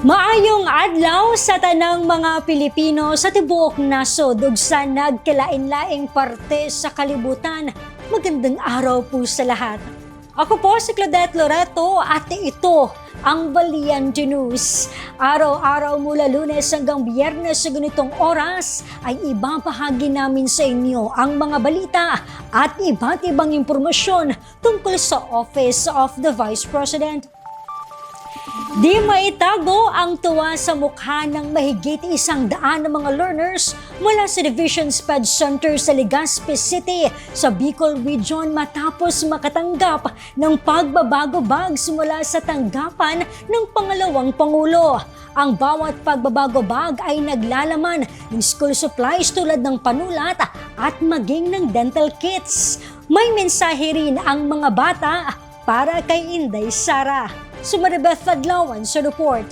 Maayong adlaw sa tanang mga Pilipino sa tibuok nasod ug sa nagkalain-laing parte sa kalibutan. Magandang araw po sa lahat. Ako po si Claudette Loreto at ito ang Valiente News. Araw-araw mula Lunes hanggang Biyernes sa ganitong oras ay ibabahagi namin sa inyo ang mga balita at iba't ibang impormasyon tungkol sa Office of the Vice President. Di maitago ang tuwa sa mukha ng mahigit 100 na mga learners mula sa Division SPED Center sa Legazpi City sa Bicol Region matapos makatanggap ng pagbabago bags mula sa tanggapan ng pangalawang Pangulo. Ang bawat pagbabago bag ay naglalaman ng school supplies tulad ng panulat at maging ng dental kits. May mensahe rin ang mga bata para kay Inday Sara. Maribeth Adlawan sa report.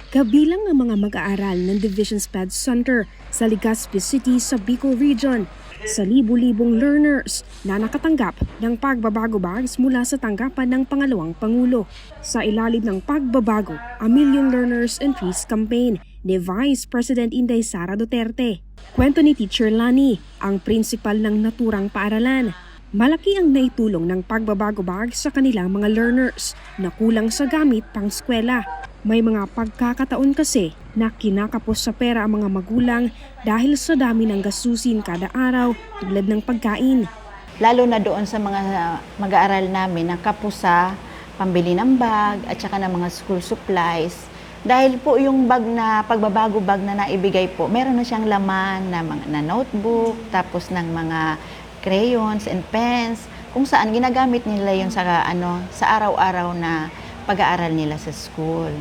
Kabilang ang mga mag-aaral ng Division SPED Center sa Legazpi City sa Bicol Region sa libu-libong learners na nakatanggap ng pagbabago bags mula sa tanggapan ng pangalawang Pangulo. Sa ilalim ng pagbabago, A Million Learners and Trees campaign ni Vice President Inday Sara Duterte. Kwento ni Teacher Lani, ang principal ng naturang paaralan. Malaki ang naitulong ng pagbabago bag sa kanilang mga learners na kulang sa gamit pang eskwela. May mga pagkakataon kasi na kinakapos sa pera ang mga magulang dahil sa dami ng gastusin kada araw tulad ng pagkain. Lalo na doon sa mga mag-aaral namin na kapos sa pambili ng bag at saka ng mga school supplies. Dahil po yung bag na pagbabago bag na naibigay po, meron na siyang laman na notebook, tapos ng mga crayons and pens, kung saan ginagamit nila yun sa araw-araw na pag-aaral nila sa school.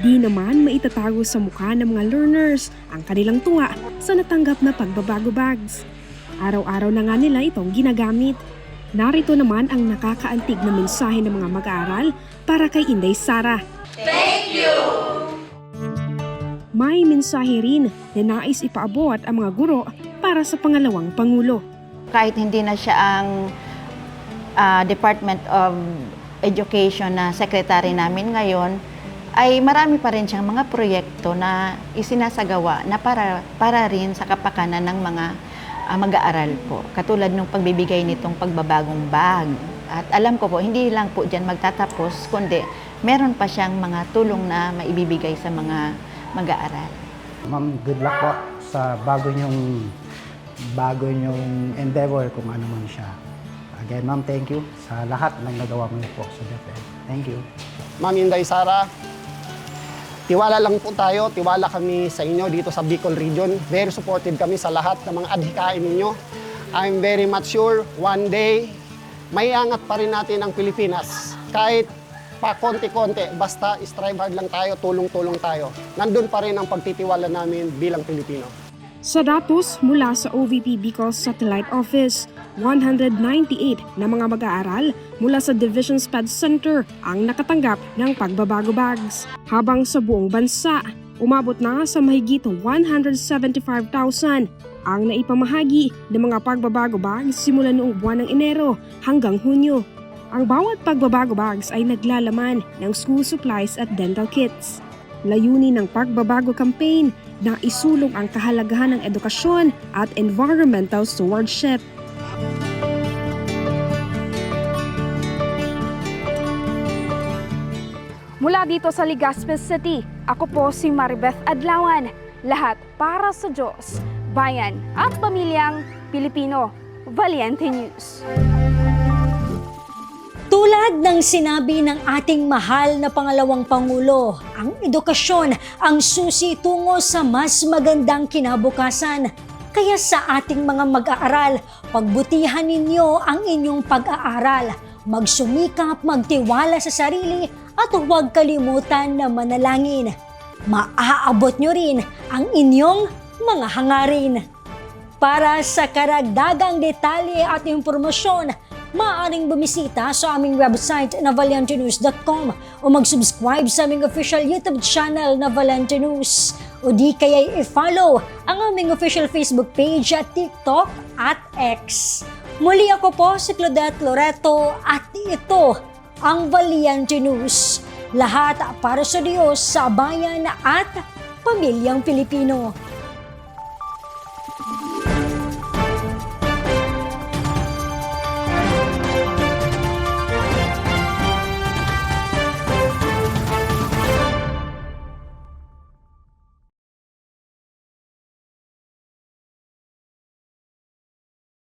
Di naman maitatago sa mukha ng mga learners ang kanilang tuwa sa natanggap na pagbabago bags. Araw-araw na nga nila itong ginagamit. Narito naman ang nakakaantig na mensahe ng mga mag-aaral para kay Inday Sara. Thank you! May mensahe rin na nais ipaabot ang mga guro para sa pangalawang Pangulo. Kahit hindi na siya ang Department of Education na secretary namin ngayon, ay marami pa rin siyang mga proyekto na isinasagawa na para rin sa kapakanan ng mga mag-aaral po. Katulad ng pagbibigay nitong pagbabagong bag. At alam ko po, hindi lang po dyan magtatapos, kundi meron pa siyang mga tulong na maibibigay sa mga mag-aaral. Ma'am, good luck po sa bago niyong endeavor kung ano man siya. Again, ma'am, thank you sa lahat ng nagawa mo po sa DepEd. Thank you. Ma'am Inday Sara, tiwala lang po tayo, tiwala kami sa inyo dito sa Bicol Region. Very supportive kami sa lahat ng mga adhikain ninyo. I'm very much sure one day, may angat pa rin natin ang Pilipinas. Kahit pa konti-konti, basta strive hard lang tayo, tulong-tulong tayo. Nandun pa rin ang pagtitiwala namin bilang Pilipino. Sa datos mula sa OVP Bicol Satellite Office, 198 na mga mag-aaral mula sa Division SPED Center ang nakatanggap ng pagbabago bags. Habang sa buong bansa, umabot na sa mahigit 175,000 ang naipamahagi ng mga pagbabago bags simula noong buwan ng Enero hanggang Hunyo. Ang bawat pagbabago bags ay naglalaman ng school supplies at dental kits. Layunin ng pagbabago campaign na isulong ang kahalagahan ng edukasyon at environmental stewardship. Mula dito sa Legazpi City, ako po si Maribeth Adlawan. Lahat para sa Diyos, bayan at pamilyang Pilipino. Valiente News. Tulad ng sinabi ng ating mahal na pangalawang Pangulo, ang edukasyon ang susi tungo sa mas magandang kinabukasan. Kaya sa ating mga mag-aaral, pagbutihan ninyo ang inyong pag-aaral. Magsumikap, magtiwala sa sarili at huwag kalimutan na manalangin. Maaabot nyo rin ang inyong mga hangarin. Para sa karagdagang detalye at impormasyon, maaaring bumisita sa aming website na valientenews.com o mag-subscribe sa aming official YouTube channel na Valiente News o di kaya i-follow ang aming official Facebook page at TikTok at X. Muli ako po si Claudette Loreto at ito ang Valiente News. Lahat para sa Diyos, sa bayan at pamilyang Pilipino.